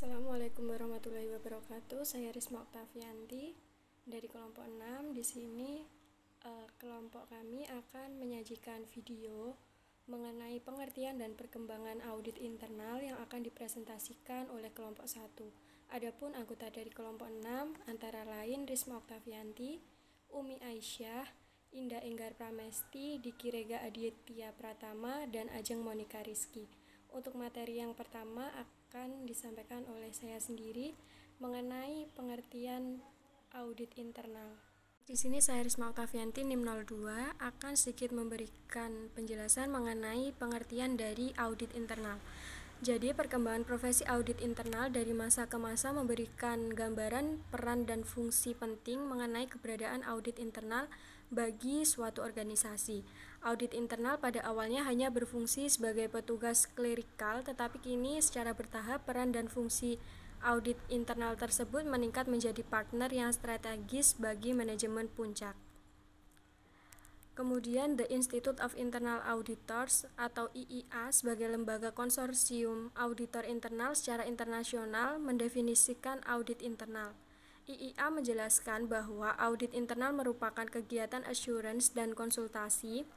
Assalamualaikum warahmatullahi wabarakatuh. Saya Risma Oktavianti dari kelompok 6. Di sini kelompok kami akan menyajikan video mengenai pengertian dan perkembangan audit internal yang akan dipresentasikan oleh kelompok 1. Adapun anggota dari kelompok 6 antara lain Risma Oktavianti, Umi Aisyah, Indah Enggar Pramesti, Diki Rega Aditya Pratama, dan Ajeng Monika Rizky. Untuk materi yang pertama akan disampaikan oleh saya sendiri mengenai pengertian audit internal. Di sini saya Risma Oktavianti NIM 02 akan sedikit memberikan penjelasan mengenai pengertian dari audit internal. Jadi perkembangan profesi audit internal dari masa ke masa memberikan gambaran peran dan fungsi penting mengenai keberadaan audit internal bagi suatu organisasi. Audit internal pada awalnya hanya berfungsi sebagai petugas klerikal, tetapi kini secara bertahap peran dan fungsi audit internal tersebut meningkat menjadi partner yang strategis bagi manajemen puncak. Kemudian The Institute of Internal Auditors atau IIA sebagai lembaga konsorsium auditor internal secara internasional mendefinisikan audit internal. IIA menjelaskan bahwa audit internal merupakan kegiatan assurance dan konsultasi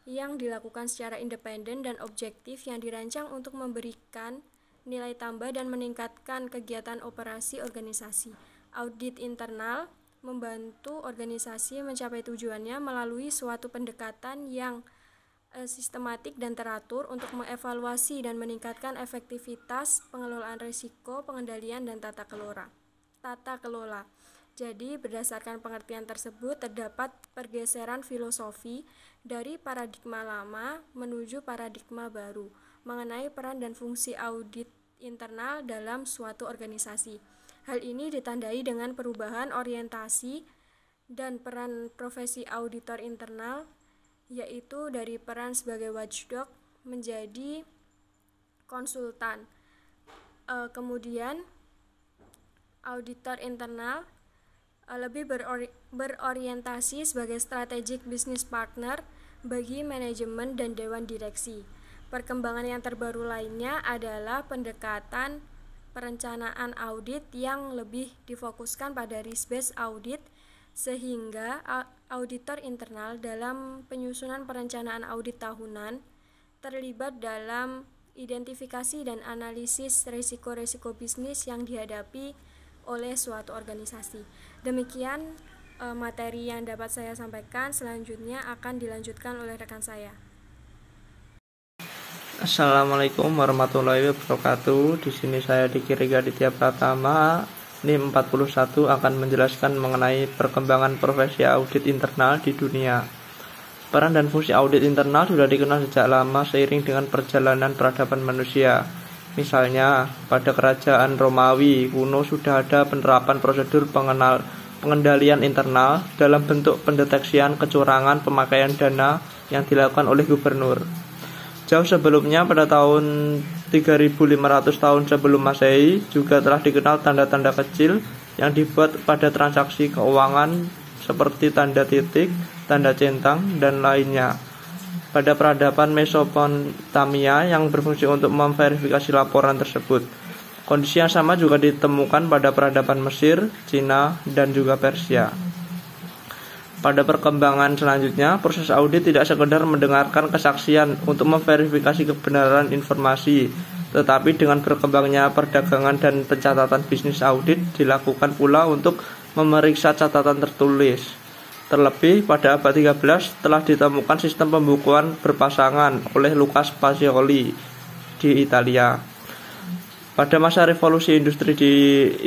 yang dilakukan secara independen dan objektif yang dirancang untuk memberikan nilai tambah dan meningkatkan kegiatan operasi organisasi. Audit internal membantu organisasi mencapai tujuannya melalui suatu pendekatan yang sistematik dan teratur untuk mengevaluasi dan meningkatkan efektivitas pengelolaan risiko, pengendalian, dan tata kelola. Jadi, berdasarkan pengertian tersebut, terdapat pergeseran filosofi dari paradigma lama menuju paradigma baru mengenai peran dan fungsi audit internal dalam suatu organisasi. Hal ini ditandai dengan perubahan orientasi dan peran profesi auditor internal, yaitu dari peran sebagai watchdog menjadi konsultan. Kemudian, auditor internal lebih berorientasi sebagai strategic business partner bagi manajemen dan dewan direksi. Perkembangan yang terbaru lainnya adalah pendekatan perencanaan audit yang lebih difokuskan pada risk-based audit, sehingga auditor internal dalam penyusunan perencanaan audit tahunan terlibat dalam identifikasi dan analisis risiko-risiko bisnis yang dihadapi oleh suatu organisasi. Demikian materi yang dapat saya sampaikan. Selanjutnya akan dilanjutkan oleh rekan saya. Assalamualaikum warahmatullahi wabarakatuh. Di sini saya Diki Rega Aditya Pratama NIM 41 akan menjelaskan mengenai perkembangan profesi audit internal di dunia. Peran dan fungsi audit internal sudah dikenal sejak lama seiring dengan perjalanan peradaban manusia. Misalnya, pada kerajaan Romawi kuno sudah ada penerapan prosedur pengendalian internal dalam bentuk pendeteksian kecurangan pemakaian dana yang dilakukan oleh gubernur. Jauh sebelumnya, pada tahun 3500 tahun sebelum Masehi, juga telah dikenal tanda-tanda kecil yang dibuat pada transaksi keuangan seperti tanda titik, tanda centang, dan lainnya. Pada peradaban Mesopotamia yang berfungsi untuk memverifikasi laporan tersebut. Kondisi yang sama juga ditemukan pada peradaban Mesir, Cina, dan juga Persia. Pada perkembangan selanjutnya, proses audit tidak sekedar mendengarkan kesaksian untuk memverifikasi kebenaran informasi, tetapi dengan berkembangnya perdagangan dan pencatatan bisnis audit dilakukan pula untuk memeriksa catatan tertulis. Terlebih pada abad 13 telah ditemukan sistem pembukuan berpasangan oleh Lucas Pacioli di Italia. Pada masa revolusi industri di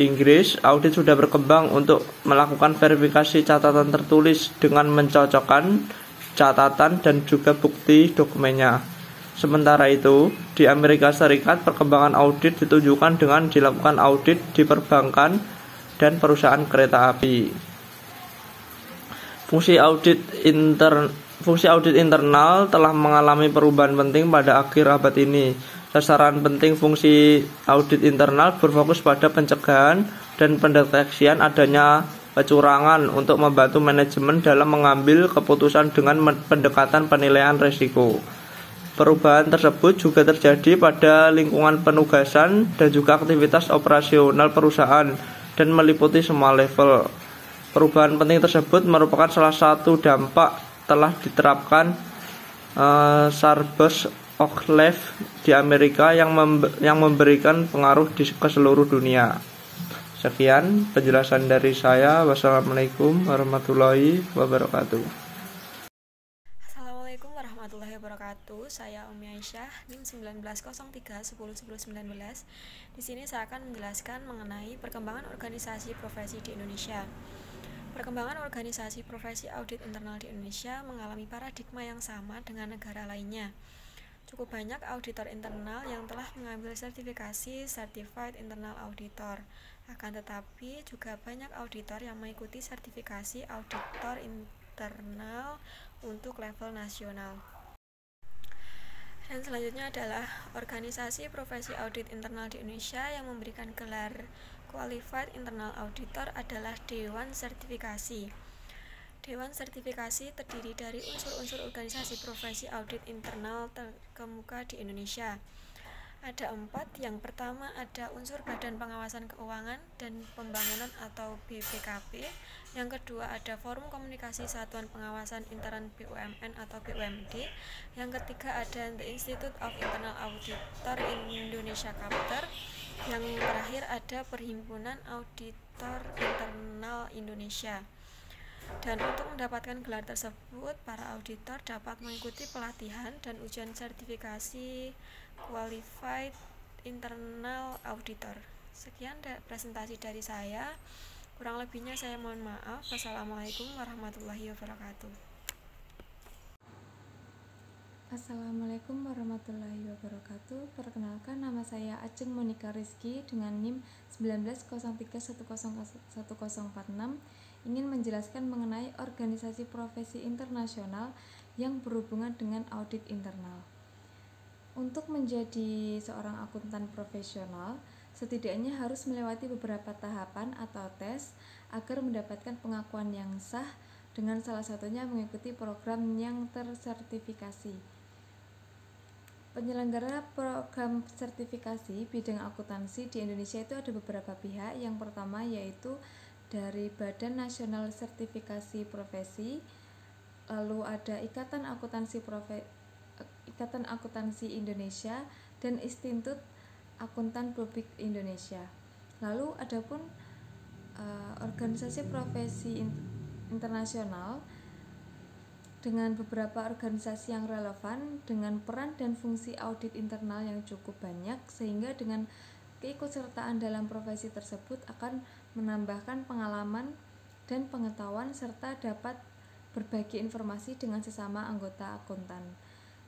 Inggris, audit sudah berkembang untuk melakukan verifikasi catatan tertulis dengan mencocokkan catatan dan juga bukti dokumennya. Sementara itu, di Amerika Serikat perkembangan audit ditunjukkan dengan dilakukan audit di perbankan dan perusahaan kereta api. Fungsi audit internal telah mengalami perubahan penting pada akhir abad ini. Sasaran penting fungsi audit internal berfokus pada pencegahan dan pendeteksian adanya kecurangan untuk membantu manajemen dalam mengambil keputusan dengan pendekatan penilaian risiko. Perubahan tersebut juga terjadi pada lingkungan penugasan dan juga aktivitas operasional perusahaan dan meliputi semua level. Perubahan penting tersebut merupakan salah satu dampak telah diterapkan Sarbanes-Oxley di Amerika yang memberikan pengaruh ke seluruh dunia. Sekian penjelasan dari saya. Wassalamualaikum warahmatullahi wabarakatuh. Assalamualaikum warahmatullahi wabarakatuh. Saya Umi Aisyah, NIM 1903101019. Di sini saya akan menjelaskan mengenai perkembangan organisasi profesi di Indonesia. Perkembangan organisasi profesi audit internal di Indonesia mengalami paradigma yang sama dengan negara lainnya. Cukup banyak auditor internal yang telah mengambil sertifikasi Certified Internal Auditor. Akan tetapi juga banyak auditor yang mengikuti sertifikasi auditor internal untuk level nasional. Dan selanjutnya adalah organisasi profesi audit internal di Indonesia yang memberikan gelar Qualified Internal Auditor adalah Dewan Sertifikasi. Dewan Sertifikasi terdiri dari unsur-unsur organisasi profesi audit internal terkemuka di Indonesia. Ada 4. Yang pertama ada unsur Badan Pengawasan Keuangan dan Pembangunan atau BPKP. Yang kedua ada Forum Komunikasi Satuan Pengawasan Intern BUMN atau BUMD. Yang ketiga ada The Institute of Internal Auditor Indonesia Chapter. Yang terakhir ada Perhimpunan Auditor Internal Indonesia. Dan untuk mendapatkan gelar tersebut, para auditor dapat mengikuti pelatihan dan ujian sertifikasi Qualified Internal Auditor. Sekian presentasi dari saya. Kurang lebihnya saya mohon maaf. Wassalamualaikum warahmatullahi wabarakatuh. Assalamualaikum warahmatullahi wabarakatuh. Perkenalkan, nama saya Ajeng Monika Rizky dengan NIM 1903101046, ingin menjelaskan mengenai organisasi profesi internasional yang berhubungan dengan audit internal. Untuk menjadi seorang akuntan profesional, setidaknya harus melewati beberapa tahapan atau tes agar mendapatkan pengakuan yang sah, dengan salah satunya mengikuti program yang tersertifikasi. Penyelenggara program sertifikasi bidang akuntansi di Indonesia itu ada beberapa pihak. Yang pertama yaitu dari Badan Nasional Sertifikasi Profesi, lalu ada Ikatan Akuntansi Indonesia dan Institut Akuntan Publik Indonesia. Lalu adapun organisasi profesi internasional dengan beberapa organisasi yang relevan dengan peran dan fungsi audit internal yang cukup banyak, sehingga dengan keikutsertaan dalam profesi tersebut akan menambahkan pengalaman dan pengetahuan serta dapat berbagi informasi dengan sesama anggota akuntan.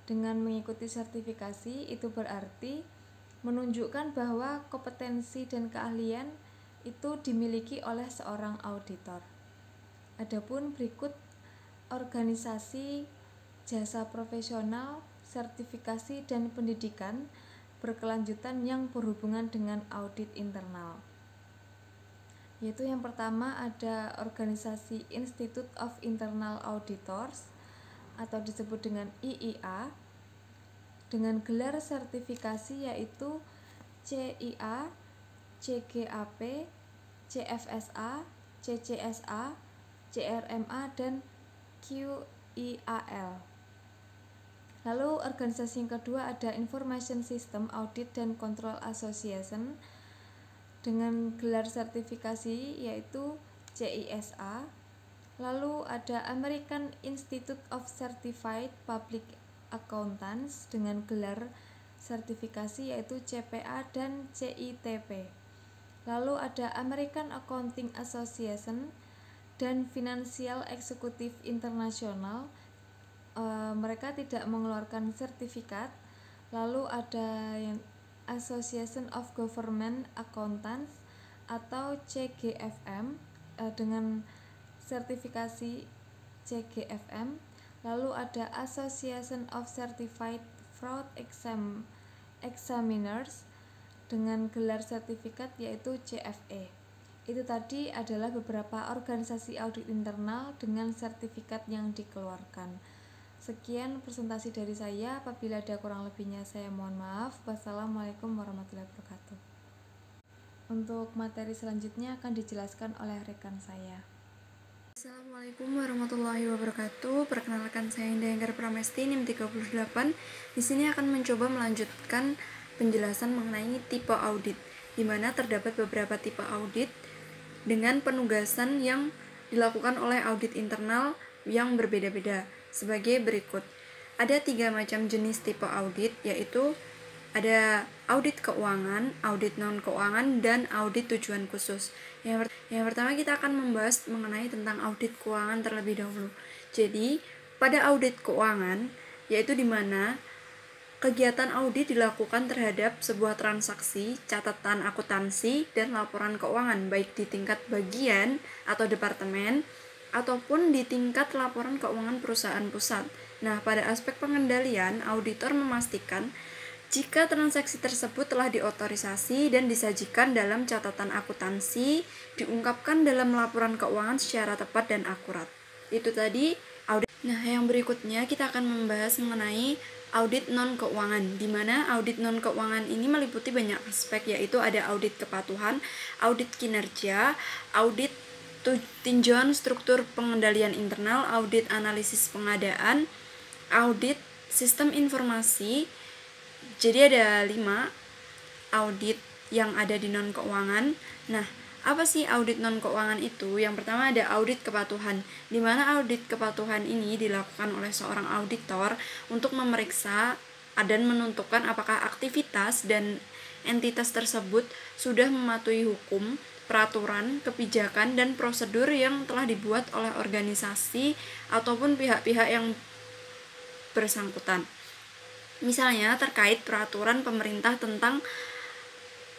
Dengan mengikuti sertifikasi itu berarti menunjukkan bahwa kompetensi dan keahlian itu dimiliki oleh seorang auditor. Adapun berikut organisasi jasa profesional, sertifikasi dan pendidikan berkelanjutan yang berhubungan dengan audit internal. Yaitu yang pertama ada organisasi Institute of Internal Auditors atau disebut dengan IIA dengan gelar sertifikasi yaitu CIA, CGAP, CFSA, CCSA, CRMA dan QIAL. Lalu organisasi yang kedua ada Information System Audit dan Control Association dengan gelar sertifikasi yaitu CISA. Lalu ada American Institute of Certified Public Accountants dengan gelar sertifikasi yaitu CPA dan CITP. Lalu ada American Accounting Association dan Financial Executive International, mereka tidak mengeluarkan sertifikat. Lalu ada yang Association of Government Accountants atau CGFM dengan sertifikasi CGFM. Lalu ada Association of Certified Fraud Examiners dengan gelar sertifikat yaitu CFE. Itu tadi adalah beberapa organisasi audit internal dengan sertifikat yang dikeluarkan. Sekian presentasi dari saya. Apabila ada kurang lebihnya saya mohon maaf. Wassalamualaikum warahmatullahi wabarakatuh. Untuk materi selanjutnya akan dijelaskan oleh rekan saya. Assalamualaikum warahmatullahi wabarakatuh. Perkenalkan, saya Indah Enggar Pramesti, NIM 38. Di sini akan mencoba melanjutkan penjelasan mengenai tipe audit, di mana terdapat beberapa tipe audit dengan penugasan yang dilakukan oleh audit internal yang berbeda-beda. Sebagai berikut. Ada 3 macam jenis tipe audit, yaitu ada audit keuangan, audit non-keuangan, dan audit tujuan khusus. Yang pertama kita akan membahas mengenai tentang audit keuangan terlebih dahulu. Jadi, pada audit keuangan, yaitu di mana kegiatan audit dilakukan terhadap sebuah transaksi, catatan akuntansi, dan laporan keuangan, baik di tingkat bagian atau departemen, ataupun di tingkat laporan keuangan perusahaan pusat. Nah, pada aspek pengendalian, auditor memastikan jika transaksi tersebut telah diotorisasi dan disajikan dalam catatan akuntansi, diungkapkan dalam laporan keuangan secara tepat dan akurat. Itu tadi audit. Nah, yang berikutnya kita akan membahas mengenai audit non-keuangan, di mana audit non-keuangan ini meliputi banyak aspek, yaitu ada audit kepatuhan, audit kinerja, audit tinjauan struktur pengendalian internal, audit analisis pengadaan, audit sistem informasi. Jadi ada 5 audit yang ada di non-keuangan. Nah, apa sih audit non-keuangan itu? Yang pertama ada audit kepatuhan, di mana audit kepatuhan ini dilakukan oleh seorang auditor untuk memeriksa dan menentukan apakah aktivitas dan entitas tersebut sudah mematuhi hukum, peraturan, kebijakan, dan prosedur yang telah dibuat oleh organisasi ataupun pihak-pihak yang bersangkutan. Misalnya terkait peraturan pemerintah tentang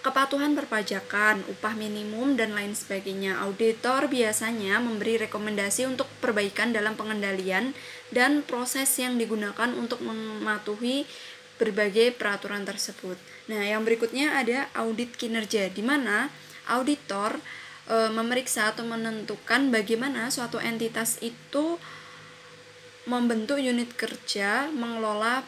kepatuhan perpajakan, upah minimum, dan lain sebagainya. Auditor biasanya memberi rekomendasi untuk perbaikan dalam pengendalian dan proses yang digunakan untuk mematuhi berbagai peraturan tersebut. Nah, yang berikutnya ada audit kinerja, di mana auditor memeriksa atau menentukan bagaimana suatu entitas itu membentuk unit kerja, mengelola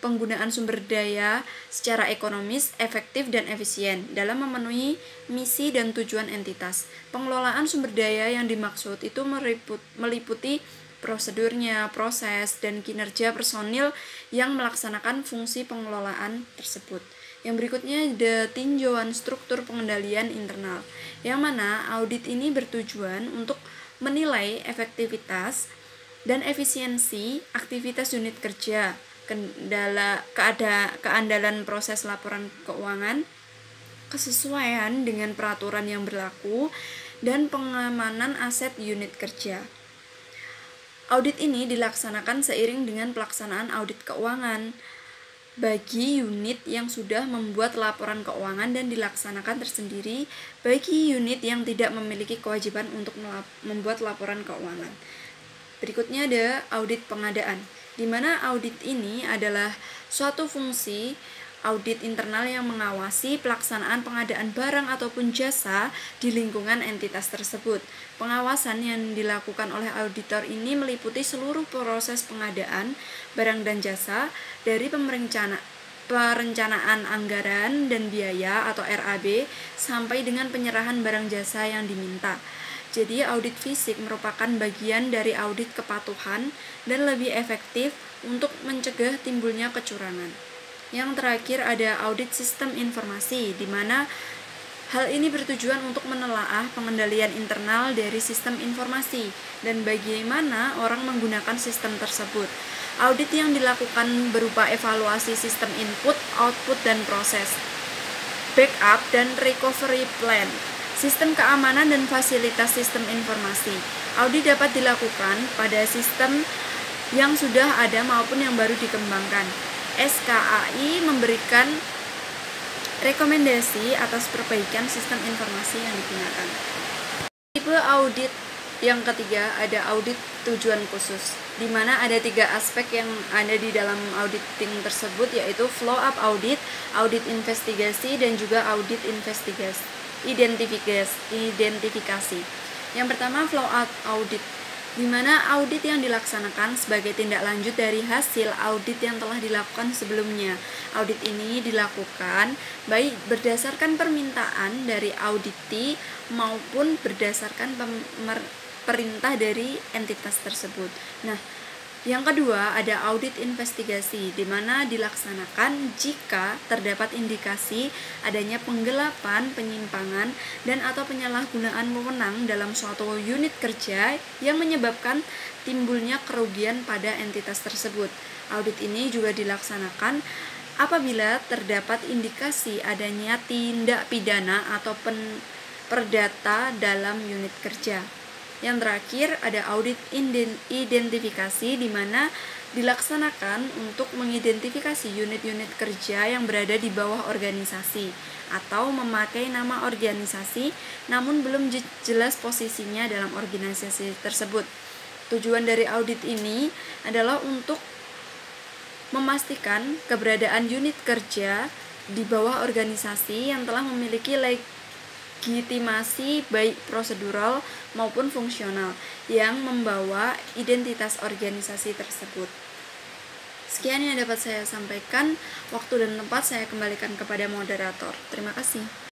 penggunaan sumber daya secara ekonomis, efektif, dan efisien dalam memenuhi misi dan tujuan entitas. Pengelolaan sumber daya yang dimaksud itu meliputi prosedurnya, proses, dan kinerja personil yang melaksanakan fungsi pengelolaan tersebut. Yang berikutnya ada tinjauan struktur pengendalian internal, yang mana audit ini bertujuan untuk menilai efektivitas dan efisiensi aktivitas unit kerja, keandalan proses laporan keuangan, kesesuaian dengan peraturan yang berlaku, dan pengamanan aset unit kerja. Audit ini dilaksanakan seiring dengan pelaksanaan audit keuangan bagi unit yang sudah membuat laporan keuangan dan dilaksanakan tersendiri bagi unit yang tidak memiliki kewajiban untuk membuat laporan keuangan. Berikutnya ada audit pengadaan, di mana audit ini adalah suatu fungsi audit internal yang mengawasi pelaksanaan pengadaan barang ataupun jasa di lingkungan entitas tersebut. Pengawasan yang dilakukan oleh auditor ini meliputi seluruh proses pengadaan barang dan jasa dari perencanaan anggaran dan biaya atau RAB sampai dengan penyerahan barang jasa yang diminta. Jadi audit fisik merupakan bagian dari audit kepatuhan dan lebih efektif untuk mencegah timbulnya kecurangan. Yang terakhir ada audit sistem informasi, di mana hal ini bertujuan untuk menelaah pengendalian internal dari sistem informasi dan bagaimana orang menggunakan sistem tersebut. Audit yang dilakukan berupa evaluasi sistem input, output, dan proses, backup, dan recovery plan, sistem keamanan dan fasilitas sistem informasi. Audit dapat dilakukan pada sistem yang sudah ada maupun yang baru dikembangkan. SKAI memberikan rekomendasi atas perbaikan sistem informasi yang digunakan. Tipe audit yang ketiga ada audit tujuan khusus, di mana ada 3 aspek yang ada di dalam auditing tersebut, yaitu flow up audit, audit investigasi, dan juga audit identifikasi. Yang pertama flow up audit, di mana audit yang dilaksanakan sebagai tindak lanjut dari hasil audit yang telah dilakukan sebelumnya. Audit ini dilakukan baik berdasarkan permintaan dari auditee maupun berdasarkan perintah dari entitas tersebut. Nah, yang kedua ada audit investigasi, di mana dilaksanakan jika terdapat indikasi adanya penggelapan, penyimpangan, dan atau penyalahgunaan wewenang dalam suatu unit kerja yang menyebabkan timbulnya kerugian pada entitas tersebut. Audit ini juga dilaksanakan apabila terdapat indikasi adanya tindak pidana atau perdata dalam unit kerja. Yang terakhir ada audit identifikasi, di mana dilaksanakan untuk mengidentifikasi unit-unit kerja yang berada di bawah organisasi atau memakai nama organisasi namun belum jelas posisinya dalam organisasi tersebut. Tujuan dari audit ini adalah untuk memastikan keberadaan unit kerja di bawah organisasi yang telah memiliki legitimasi baik prosedural maupun fungsional yang membawa identitas organisasi tersebut. Sekian yang dapat saya sampaikan. Waktu dan tempat saya kembalikan kepada moderator. Terima kasih.